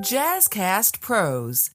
Jazzcast Pros.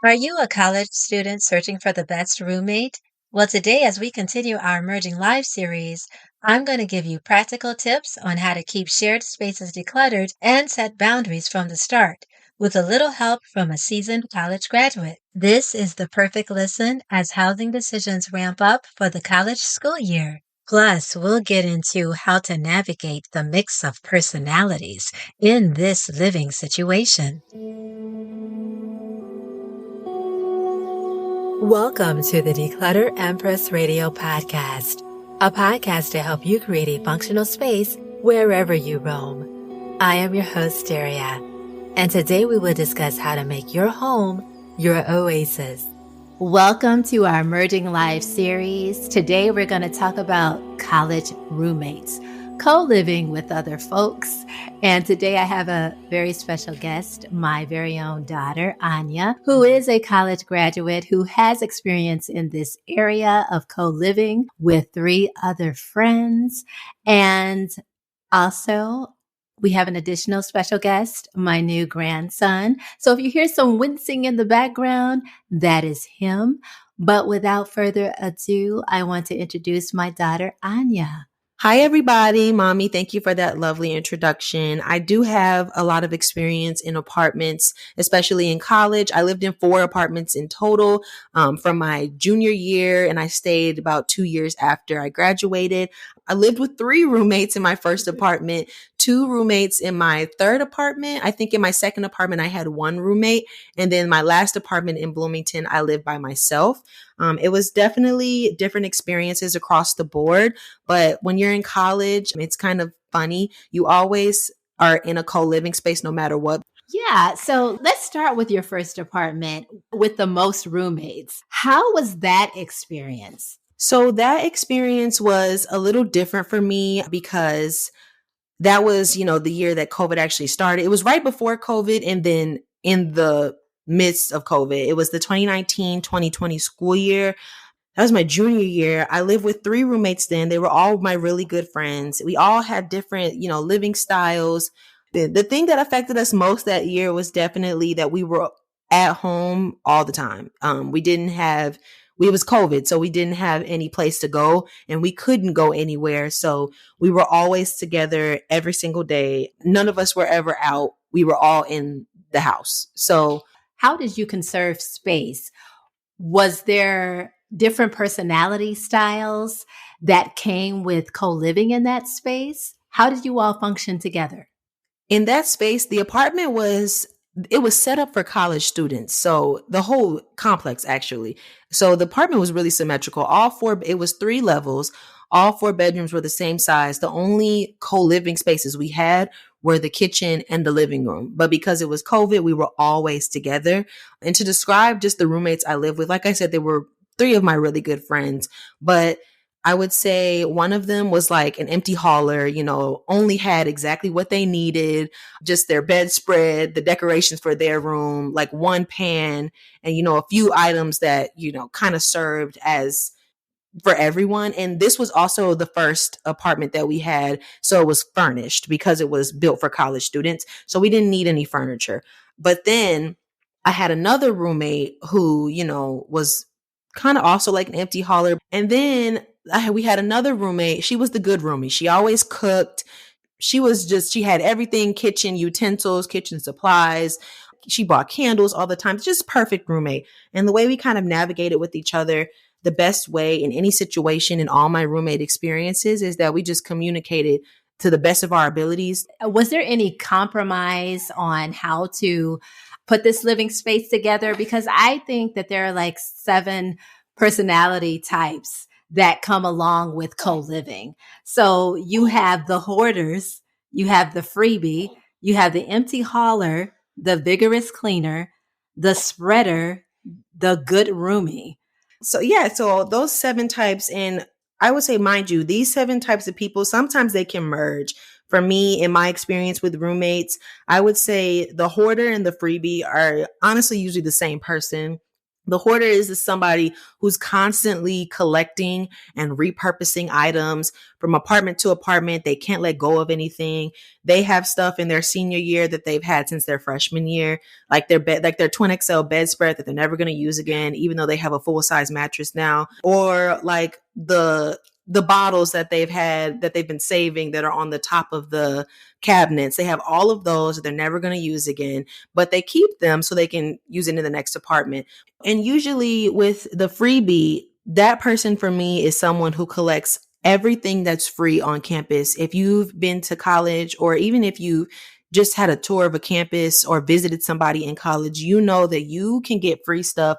Are you a college student searching for the best roommate? Well, today, as we continue our Emerging Life series, I'm going to give you practical tips on how to keep shared spaces decluttered and set boundaries from the start, with a little help from a seasoned college graduate. This is the perfect listen as housing decisions ramp up for the college school year. Plus, we'll get into how to navigate the mix of personalities in this living situation. Welcome to the Declutter Empress Radio podcast, a podcast to help you create a functional space wherever you roam. I am your host, Derria, and today we will discuss how to make your home your oasis. Welcome to our Emerging Life series. Today we're going to talk about college roommates, co-living with other folks. And today I have a very special guest, my very own daughter, Anya, who is a college graduate who has experience in this area of co-living with 3 other friends. And also, we have an additional special guest, my new grandson. So if you hear some wincing in the background, that is him. But without further ado, I want to introduce my daughter, Anya. Hi, everybody. Mommy, thank you for that lovely introduction. I do have a lot of experience in apartments, especially in college. I lived in 4 apartments in total from my junior year, and I stayed about 2 years after I graduated. I lived with 3 roommates in my first apartment, 2 roommates in my third apartment. I think in my second apartment, I had 1 roommate. And then my last apartment in Bloomington, I lived by myself. It was definitely different experiences across the board. But when you're in college, it's kind of funny. You always are in a co-living space no matter what. Yeah. So let's start with your first apartment with the most roommates. How was that experience? So that experience was a little different for me because that was, the year that COVID actually started. It was right before COVID and then in the midst of COVID. It was the 2019-2020 school year. That was my junior year. I lived with 3 roommates then. They were all my really good friends. We all had different, living styles. The thing that affected us most that year was definitely that we were at home all the time. It was COVID, so we didn't have any place to go and we couldn't go anywhere. So we were always together every single day. None of us were ever out. We were all in the house. So how did you conserve space? Was there different personality styles that came with co-living in that space? How did you all function together? In that space, the apartment was set up for college students. So the whole complex, actually. So the apartment was really symmetrical. It was 3 levels. All 4 bedrooms were the same size. The only co-living spaces we had were the kitchen and the living room. But because it was COVID, we were always together. And to describe just the roommates I lived with, like I said, there were 3 of my really good friends. But I would say one of them was like an empty hauler, only had exactly what they needed, just their bedspread, the decorations for their room, like 1 pan and, a few items that, kind of served as for everyone. And this was also the first apartment that we had. So it was furnished because it was built for college students. So we didn't need any furniture. But then I had another roommate who, was kind of also like an empty hauler. And then we had another roommate. She was the good roomie. She always cooked. She had everything, kitchen utensils, kitchen supplies. She bought candles all the time. Just perfect roommate. And the way we kind of navigated with each other, the best way in any situation in all my roommate experiences is that we just communicated to the best of our abilities. Was there any compromise on how to put this living space together? Because I think that there are like 7 personality types that come along with co-living. So you have the hoarders, you have the freebie, you have the empty hauler, the vigorous cleaner, the spreader, the good roomie. So those 7 types, and I would say, mind you, these 7 types of people, sometimes they can merge. For me, in my experience with roommates, I would say the hoarder and the freebie are honestly usually the same person. The hoarder is somebody who's constantly collecting and repurposing items from apartment to apartment. They can't let go of anything. They have stuff in their senior year that they've had since their freshman year, like their bed, like their twin XL bedspread that they're never going to use again, even though they have a full size mattress now, or like the bottles that they've had that they've been saving that are on the top of the cabinets. They have all of those that they're never going to use again, but they keep them so they can use it in the next apartment. And usually with the freebie, that person for me is someone who collects everything that's free on campus. If you've been to college, or even if you just had a tour of a campus or visited somebody in college, you know that you can get free stuff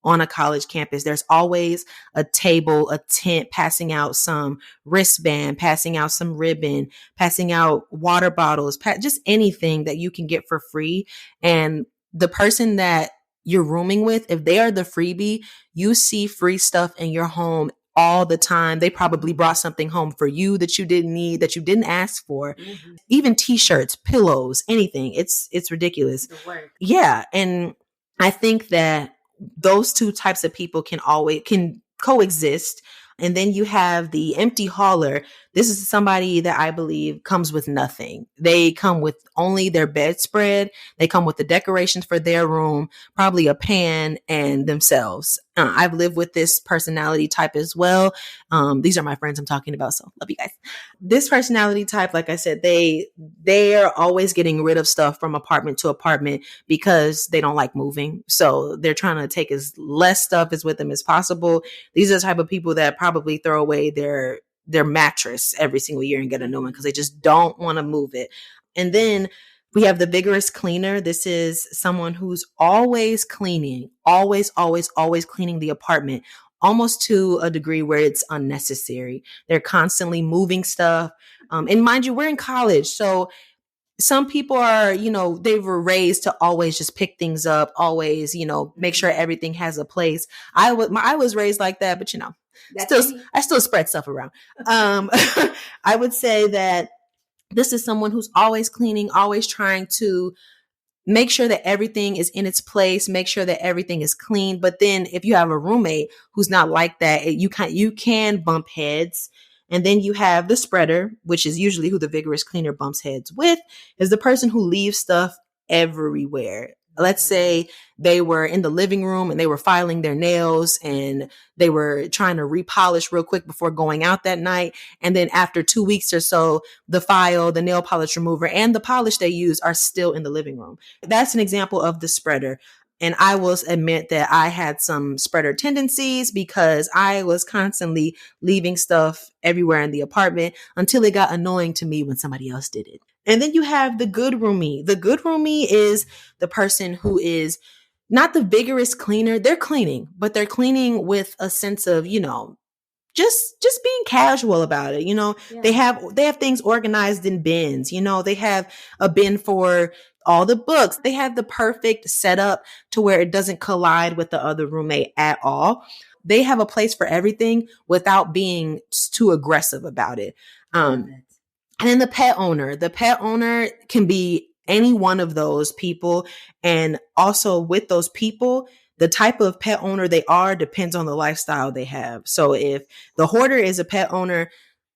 on a college campus. There's always a table, a tent, passing out some wristband, passing out some ribbon, passing out water bottles, just anything that you can get for free. And the person that you're rooming with, if they are the freebie, you see free stuff in your home all the time. They probably brought something home for you that you didn't need, that you didn't ask for. Mm-hmm. Even t-shirts, pillows, anything. It's ridiculous. Yeah. And I think that those two types of people can coexist. And then you have the empty hauler. This is somebody that I believe comes with nothing. They come with only their bedspread. They come with the decorations for their room, probably a pan, and themselves. I've lived with this personality type as well. These are my friends I'm talking about, so love you guys. This personality type, like I said, they are always getting rid of stuff from apartment to apartment because they don't like moving. So they're trying to take as less stuff as with them as possible. These are the type of people that probably throw away their mattress every single year and get a new one because they just don't want to move it. And then we have the vigorous cleaner. This is someone who's always cleaning, always cleaning the apartment, almost to a degree where it's unnecessary. They're constantly moving stuff. And mind you, we're in college. So some people are, they were raised to always just pick things up, always, make sure everything has a place. I was raised like that, but I still spread stuff around. I would say that this is someone who's always cleaning, always trying to make sure that everything is in its place, make sure that everything is clean. But then if you have a roommate who's not like that, you can bump heads. And then you have the spreader, which is usually who the vigorous cleaner bumps heads with, is the person who leaves stuff everywhere. Let's say they were in the living room and they were filing their nails and they were trying to repolish real quick before going out that night. And then after 2 weeks or so, the file, the nail polish remover, and the polish they use are still in the living room. That's an example of the spreader. And I will admit that I had some spreader tendencies because I was constantly leaving stuff everywhere in the apartment until it got annoying to me when somebody else did it. And then you have the good roomie. The good roomie is the person who is not the vigorous cleaner. They're cleaning, but they're cleaning with a sense of, just being casual about it. Yeah. They have things organized in bins. They have a bin for all the books. They have the perfect setup to where it doesn't collide with the other roommate at all. They have a place for everything without being too aggressive about it. And then the pet owner can be any one of those people. And also with those people, the type of pet owner they are depends on the lifestyle they have. So if the hoarder is a pet owner,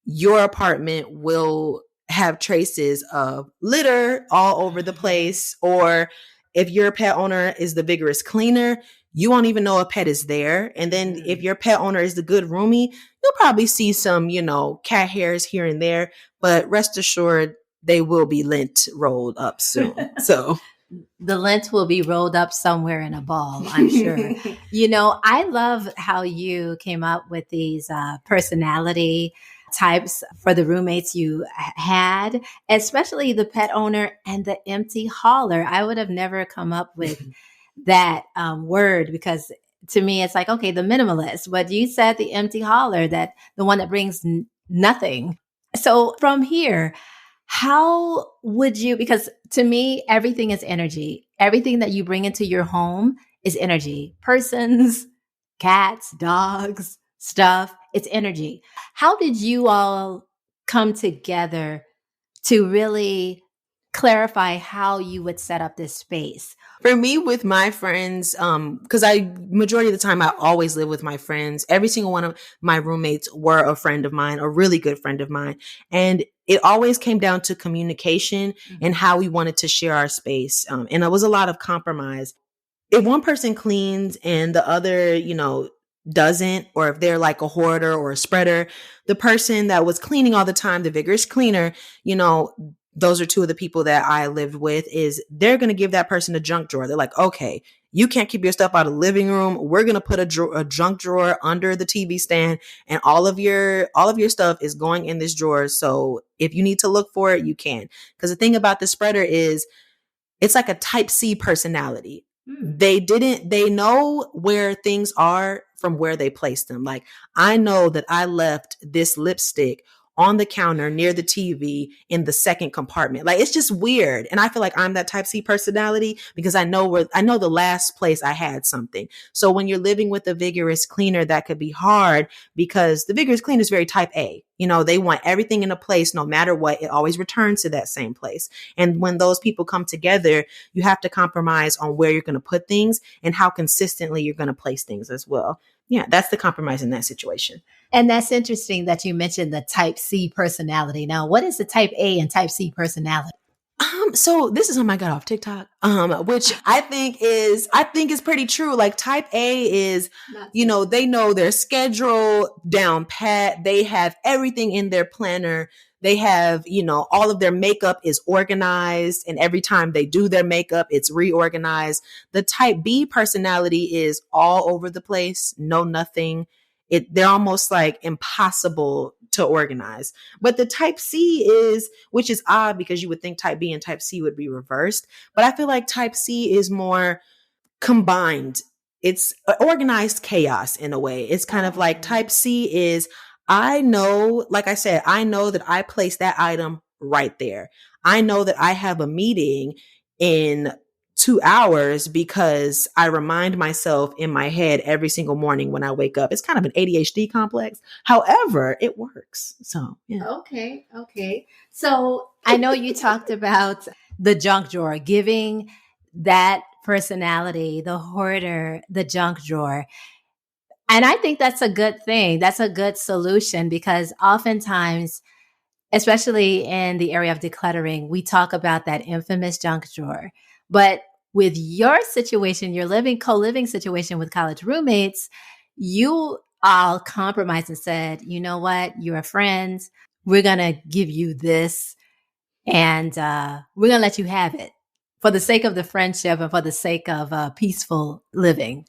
your apartment will have traces of litter all over the place. Or if your pet owner is the vigorous cleaner, you won't even know a pet is there. And then if your pet owner is the good roomie, you'll probably see some, cat hairs here and there, but rest assured they will be lint rolled up soon. So the lint will be rolled up somewhere in a ball, I'm sure. I love how you came up with these personality types for the roommates you had, especially the pet owner and the empty hauler. I would have never come up with that word because to me, it's like, okay, the minimalist, but you said the empty hauler, that the one that brings nothing. So from here, how would you, because to me, everything is energy. Everything that you bring into your home is energy. Persons, cats, dogs, stuff, it's energy. How did you all come together to really clarify how you would set up this space? For me, with my friends, because majority of the time I always live with my friends. Every single one of my roommates were a friend of mine, a really good friend of mine. And it always came down to communication and how we wanted to share our space. And it was a lot of compromise. If one person cleans and the other, doesn't, or if they're like a hoarder or a spreader, the person that was cleaning all the time, the vigorous cleaner, those are two of the people that I lived with, is they're going to give that person a junk drawer. They're like, okay, you can't keep your stuff out of the living room. We're going to put a junk drawer under the TV stand, and all of your stuff is going in this drawer. So if you need to look for it, you can. Because the thing about the spreader is it's like a type C personality. They know where things are from where they place them. Like, I know that I left this lipstick on the counter near the TV in the second compartment. Like, it's just weird. And I feel like I'm that type C personality because I know the last place I had something. So when you're living with a vigorous cleaner, that could be hard because the vigorous cleaner is very type A. They want everything in a place, no matter what, it always returns to that same place. And when those people come together, you have to compromise on where you're going to put things and how consistently you're going to place things as well. Yeah, that's the compromise in that situation. And that's interesting that you mentioned the type C personality. Now, what is the type A and type C personality? So this is how I got off TikTok, which I think is pretty true. Like, type A is, they know their schedule down pat. They have everything in their planner. They have, all of their makeup is organized, and every time they do their makeup, it's reorganized. The type B personality is all over the place. No, nothing. They're almost like impossible to organize. But the type C is, which is odd because you would think type B and type C would be reversed. But I feel like type C is more combined. It's organized chaos in a way. It's kind of like type C is, I know, like I said, I know that I placed that item right there. I know that I have a meeting in 2 hours because I remind myself in my head every single morning when I wake up. It's kind of an ADHD complex. However, it works. So, yeah. Okay. So I know you talked about the junk drawer, giving that personality, the hoarder, the junk drawer. And I think that's a good thing. That's a good solution because oftentimes, especially in the area of decluttering, we talk about that infamous junk drawer. But with your situation, your co-living situation with college roommates, you all compromised and said, you know what, you're friends. We're going to give you this and we're going to let you have it for the sake of the friendship and for the sake of peaceful living.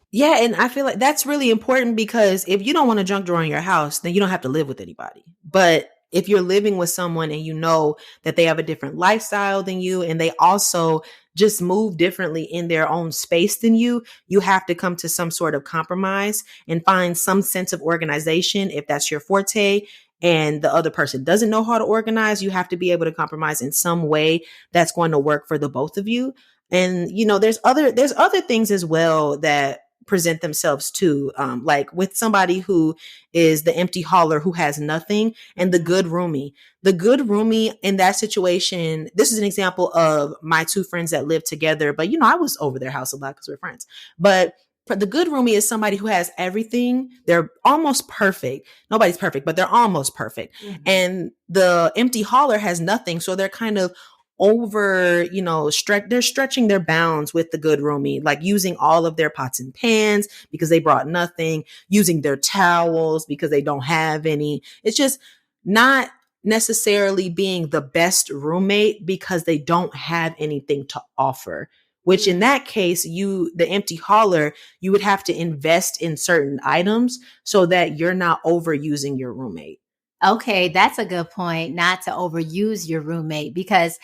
Yeah, and I feel like that's really important because if you don't want a junk drawer in your house, then you don't have to live with anybody. But if you're living with someone and you know that they have a different lifestyle than you and they also just move differently in their own space than you have to come to some sort of compromise and find some sense of organization if that's your forte. And the other person doesn't know how to organize, you have to be able to compromise in some way that's going to work for the both of you. And, there's other things as well that present themselves too. Like with somebody who is the empty hauler who has nothing, and the good roomie. The good roomie in that situation, this is an example of my two friends that live together, but I was over their house a lot because we're friends. But the good roomie is somebody who has everything. They're almost perfect. Nobody's perfect, but they're almost perfect. Mm-hmm. And the empty hauler has nothing. So they're kind of over, they're stretching their bounds with the good roomie, like using all of their pots and pans because they brought nothing, using their towels because they don't have any. It's just not necessarily being the best roommate because they don't have anything to offer, which in that case, the empty hauler, you would have to invest in certain items so that you're not overusing your roommate. Okay, that's a good point, not to overuse your roommate because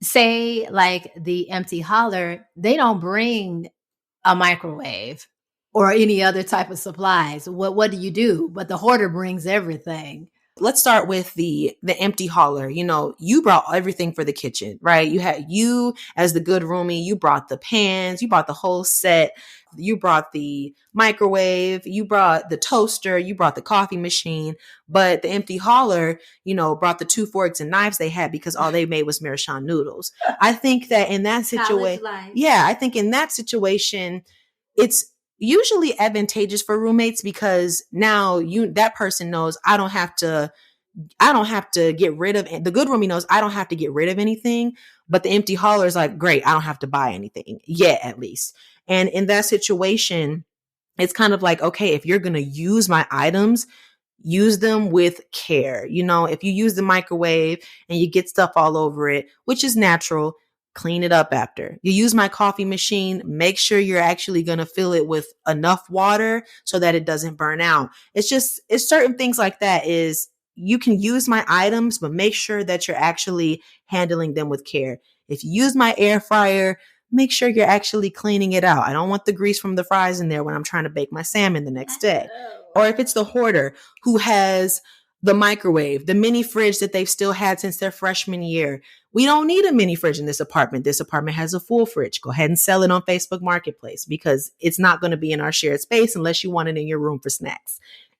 say like the empty hauler, they don't bring a microwave or any other type of supplies. What do you do? But the hoarder brings everything. Let's start with the empty hauler. You brought everything for the kitchen, right? You as the good roomie, you brought the pans, you brought the whole set. You brought the microwave, you brought the toaster, you brought the coffee machine, but the empty hauler, brought the 2 forks and knives they had because all they made was Meerschaum noodles. I think that in that situation, I think in that situation, it's usually advantageous for roommates because now that person knows I don't have to get rid of, the good roomie knows I don't have to get rid of anything, but the empty hauler is like, great, I don't have to buy anything yet, at least. And in that situation, it's kind of like, okay, if you're going to use my items, use them with care. If you use the microwave and you get stuff all over it, which is natural, clean it up after. You use my coffee machine, make sure you're actually going to fill it with enough water so that it doesn't burn out. It's certain things like that is you can use my items, but make sure that you're actually handling them with care. If you use my air fryer, make sure you're actually cleaning it out. I don't want the grease from the fries in there when I'm trying to bake my salmon the next day. Or if it's the hoarder who has the microwave, the mini fridge that they've still had since their freshman year. We don't need a mini fridge in this apartment. This apartment has a full fridge. Go ahead and sell it on Facebook Marketplace because it's not going to be in our shared space unless you want it in your room for snacks.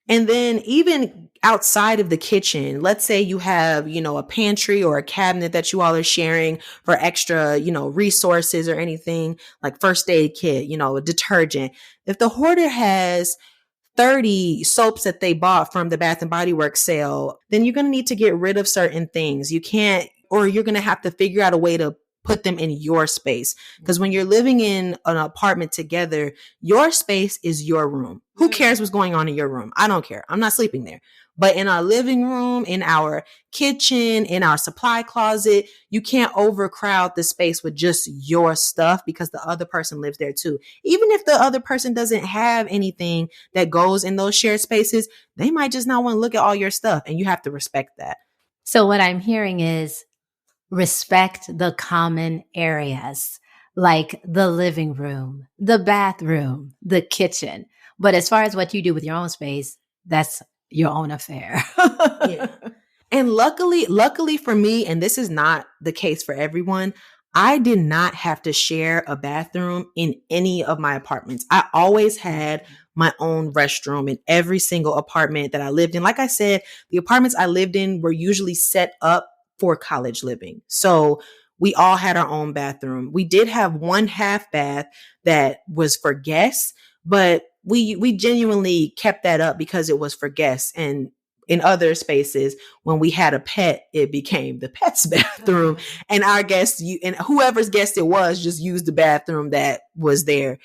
And then even outside of the kitchen, let's say you have, a pantry or a cabinet that you all are sharing for extra, resources or anything like first aid kit, a detergent. If the hoarder has 30 soaps that they bought from the Bath and Body Works sale, then you're going to need to get rid of certain things. You can't, or you're going to have to figure out a way to put them in your space. Because when you're living in an apartment together, your space is your room. Who cares what's going on in your room? I don't care. I'm not sleeping there. But in our living room, in our kitchen, in our supply closet, you can't overcrowd the space with just your stuff because the other person lives there too. Even if the other person doesn't have anything that goes in those shared spaces, they might just not want to look at all your stuff, and you have to respect that. So what I'm hearing is respect the common areas, like the living room, the bathroom, the kitchen. But as far as what you do with your own space, that's your own affair. Yeah. And luckily for me, and this is not the case for everyone, I did not have to share a bathroom in any of my apartments. I always had my own restroom in every single apartment that I lived in. Like I said, the apartments I lived in were usually set up for college living. So we all had our own bathroom. We did have one half bath that was for guests, but we genuinely kept that up because it was for guests. And in other spaces, when we had a pet, it became the pet's bathroom. And our guests, and whoever's guest it was, just used the bathroom that was there.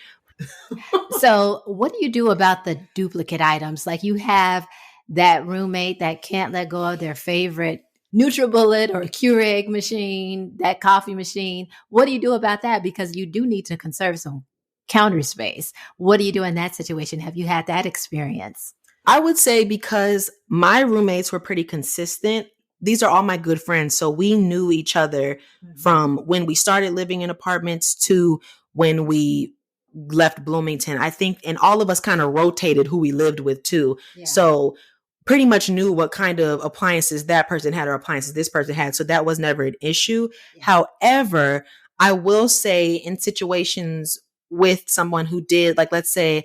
So what do you do about the duplicate items? Like you have that roommate that can't let go of their favorite NutriBullet or Keurig machine, that coffee machine. What do you do about that? Because you do need to conserve some counter space. What do you do in that situation? Have you had that experience? I would say because my roommates were pretty consistent. These are all my good friends. So we knew each other from when we started living in apartments to when we left Bloomington. I think, and all of us kind of rotated who we lived with too. Yeah. So pretty much knew what kind of appliances that person had or appliances this person had. So that was never an issue. Yeah. However, I will say in situations with someone who did, like, let's say,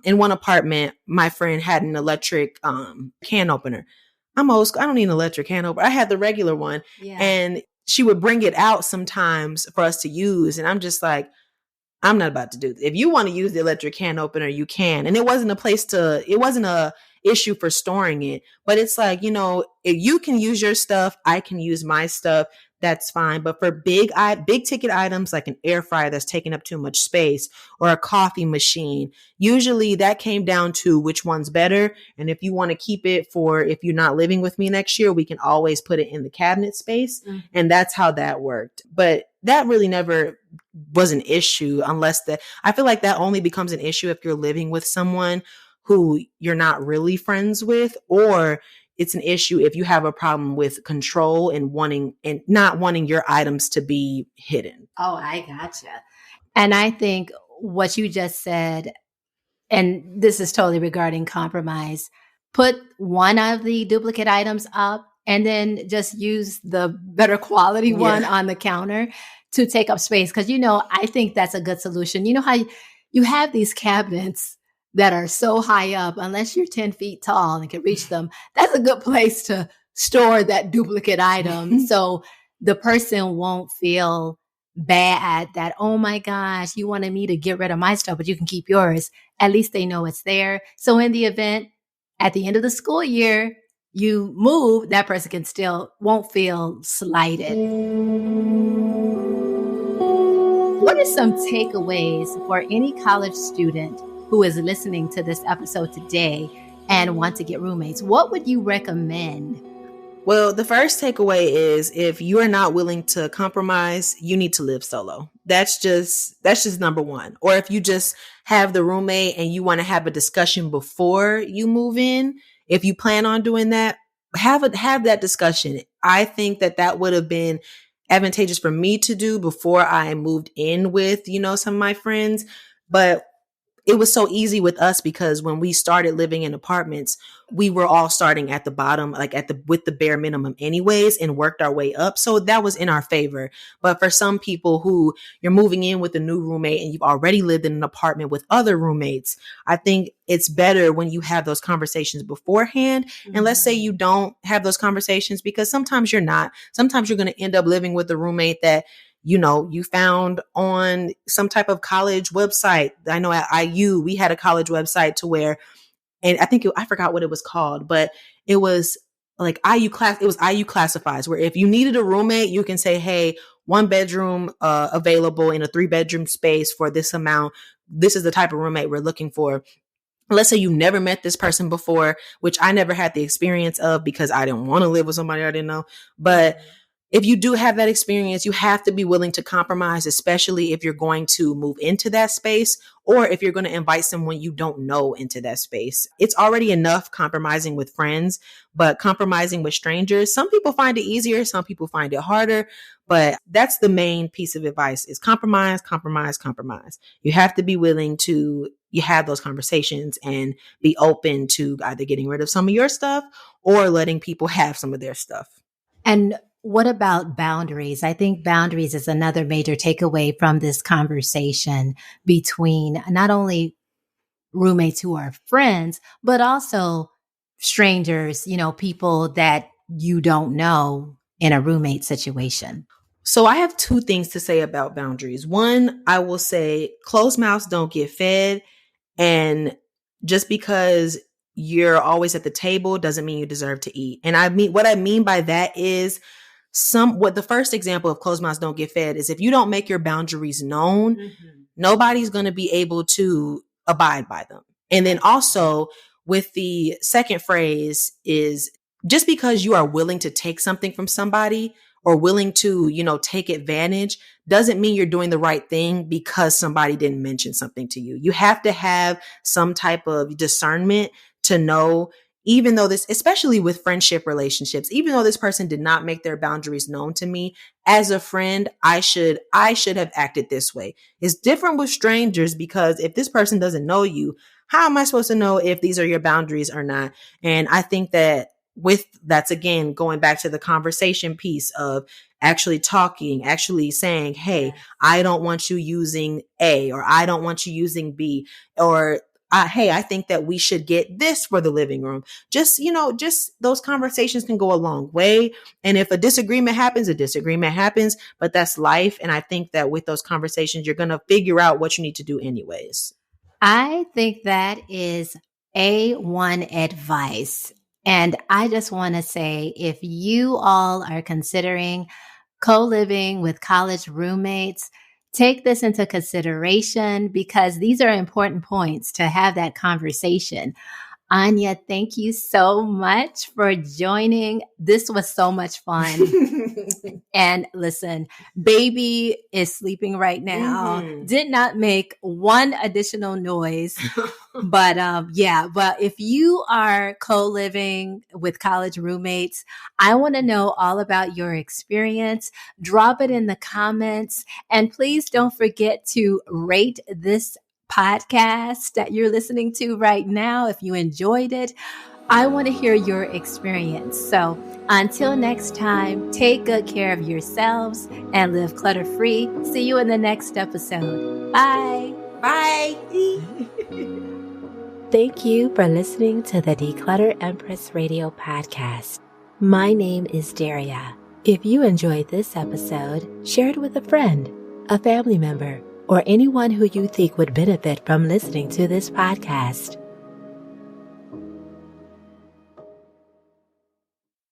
in one apartment, my friend had an electric can opener. I'm old school. I don't need an electric can opener. I had the regular one. Yeah. And she would bring it out sometimes for us to use. And I'm just like, I'm not about to do this. If you want to use the electric can opener, you can. And it wasn't a issue for storing it. But it's like, if you can use your stuff, I can use my stuff. That's fine. But for big ticket items like an air fryer that's taking up too much space or a coffee machine, usually that came down to which one's better. And if you want to keep it for if you're not living with me next year, we can always put it in the cabinet space. Mm-hmm. And that's how that worked. But that really never was an issue I feel like that only becomes an issue if you're living with someone who you're not really friends with, or it's an issue if you have a problem with control and not wanting your items to be hidden. Oh, I gotcha. And I think what you just said, and this is totally regarding compromise, put one of the duplicate items up and then just use the better quality one on the counter to take up space. Because, I think that's a good solution. You know how you have these cabinets that are so high up, unless you're 10 feet tall and can reach them, that's a good place to store that duplicate item. So the person won't feel bad that, oh my gosh, you wanted me to get rid of my stuff, but you can keep yours. At least they know it's there. So in the event, at the end of the school year, you move, that person won't feel slighted. What are some takeaways for any college student who is listening to this episode today and want to get roommates? What would you recommend? Well, the first takeaway is if you are not willing to compromise, you need to live solo. That's just number one. Or if you just have the roommate and you want to have a discussion before you move in, if you plan on doing that, have that discussion. I think that would have been advantageous for me to do before I moved in with, some of my friends. But it was so easy with us because when we started living in apartments, we were all starting at the bottom, with the bare minimum anyways, and worked our way up. So that was in our favor. But for some people who you're moving in with a new roommate and you've already lived in an apartment with other roommates, I think it's better when you have those conversations beforehand. Mm-hmm. And let's say you don't have those conversations because sometimes you're not. Sometimes you're going to end up living with a roommate that you found on some type of college website. I know at IU, we had a college website to where, and I forgot what it was called, but it was like IU Classifieds, where if you needed a roommate, you can say, hey, 1 bedroom available in a 3-bedroom space for this amount. This is the type of roommate we're looking for. Let's say you never met this person before, which I never had the experience of because I didn't want to live with somebody I didn't know. But if you do have that experience, you have to be willing to compromise, especially if you're going to move into that space or if you're going to invite someone you don't know into that space. It's already enough compromising with friends, but compromising with strangers, some people find it easier, some people find it harder, but that's the main piece of advice is compromise, compromise, compromise. You have to be willing to have those conversations and be open to either getting rid of some of your stuff or letting people have some of their stuff. And what about boundaries? I think boundaries is another major takeaway from this conversation between not only roommates who are friends, but also strangers, people that you don't know in a roommate situation. So I have 2 things to say about boundaries. One, I will say closed mouths don't get fed. And just because you're always at the table doesn't mean you deserve to eat. And what I mean by that is what the first example of closed mouths don't get fed is if you don't make your boundaries known, nobody's going to be able to abide by them. And then also with the second phrase is just because you are willing to take something from somebody or willing to, take advantage doesn't mean you're doing the right thing because somebody didn't mention something to you. You have to have some type of discernment to know, even though especially with friendship relationships, even though this person did not make their boundaries known to me, as a friend, I should have acted this way. It's different with strangers because if this person doesn't know you, how am I supposed to know if these are your boundaries or not? And I think that's again, going back to the conversation piece of actually talking, actually saying, hey, I don't want you using A, or I don't want you using B, or hey, I think that we should get this for the living room. Just those conversations can go a long way. And if a disagreement happens, but that's life. And I think that with those conversations, you're going to figure out what you need to do anyways. I think that is A1 advice. And I just want to say, if you all are considering co-living with college roommates, take this into consideration because these are important points to have that conversation. Anya, thank you so much for joining. This was so much fun. And listen, baby is sleeping right now. Did not make one additional noise. But but if you are co-living with college roommates, I want to know all about your experience. Drop it in the comments. And please don't forget to rate this podcast that you're listening to right now if you enjoyed it. I want to hear your experience. So until next time, take good care of yourselves and live clutter free. See you in the next episode. Bye. Bye. Thank you for listening to the Declutter Empress Radio podcast. My name is Derria. If you enjoyed this episode, share it with a friend, a family member, or anyone who you think would benefit from listening to this podcast.